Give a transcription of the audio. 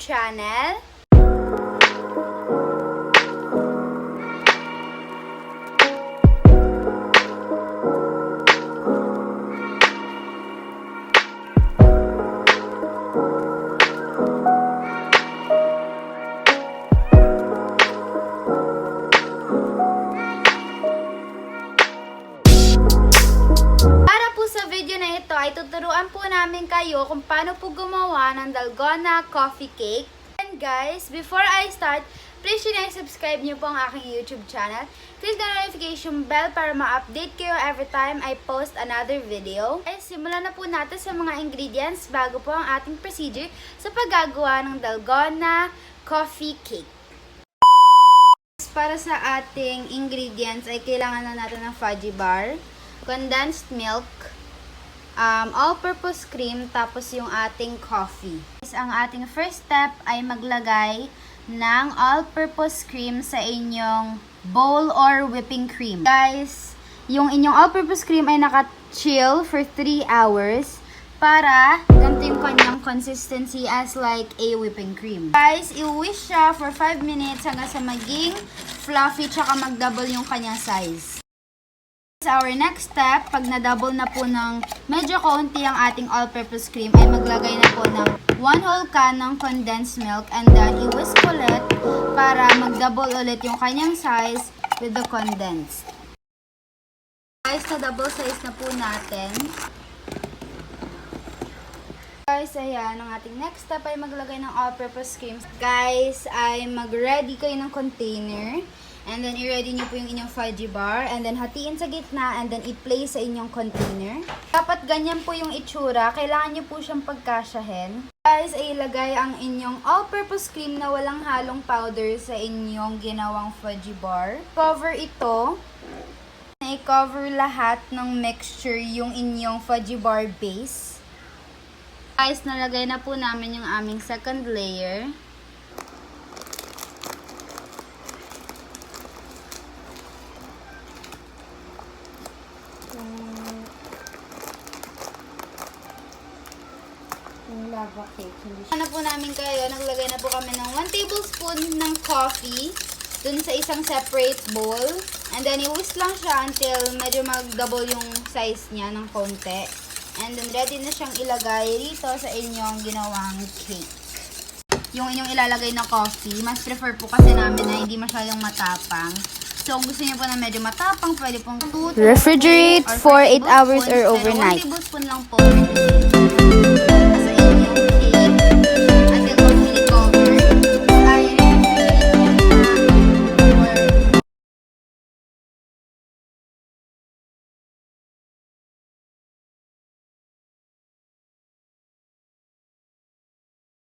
channel. Ay tuturuan po namin kayo kung paano po gumawa ng dalgona coffee cake. And guys, before I start, please subscribe niyo po ang aking YouTube channel. Click the notification bell para ma-update kayo every time I post another video. Ay, simulan na po natin sa mga ingredients bago po ang ating procedure sa paggagawa ng dalgona coffee cake. Para sa ating ingredients ay kailangan na natin ng fudgy bar, condensed milk, all-purpose cream, tapos yung ating coffee. Ang ating first step ay maglagay ng all-purpose cream sa inyong bowl or whipping cream. Guys, yung inyong all-purpose cream ay naka-chill for 3 hours para ganito yung kanyang consistency as like a whipping cream. Guys, i-whisk siya for 5 minutes hanggang sa maging fluffy tsaka mag-double yung kanyang size. Our next step, pag na-double na po ng medyo kaunti ang ating all-purpose cream, ay maglagay na po ng 1 whole can ng condensed milk and then i-whisk ulit para mag-double ulit yung kanyang size with the condensed. Guys, na-double size na po natin. Guys, ayan, ang ating next step ay maglagay ng all-purpose cream. Guys, ay mag-ready kayo ng container. And then, i-ready nyo po yung inyong fudgy bar. And then, hatiin sa gitna. And then, i-place sa inyong container. Dapat ganyan po yung itsura. Kailangan nyo po siyang pagkasyahin. Guys, ay ilagay ang inyong all-purpose cream na walang halong powder sa inyong ginawang fudgy bar. Cover ito. I-cover lahat ng mixture yung inyong fudgy bar base. Guys, nalagay na po namin yung aming second layer. Lava cake. Ano po namin kayo, naglagay na po kami ng 1 tablespoon ng coffee dun sa isang separate bowl. And then, i-whisk lang siya until medyo mag-double yung size niya ng konti. And then, ready na siyang ilagay dito sa inyong ginawang cake. Yung inyong ilalagay na coffee, mas prefer po kasi namin na hindi masyadong matapang. So, kung gusto niyo po na medyo matapang, pwede pong refrigerate for 8 hours or overnight. 1 tablespoon lang po.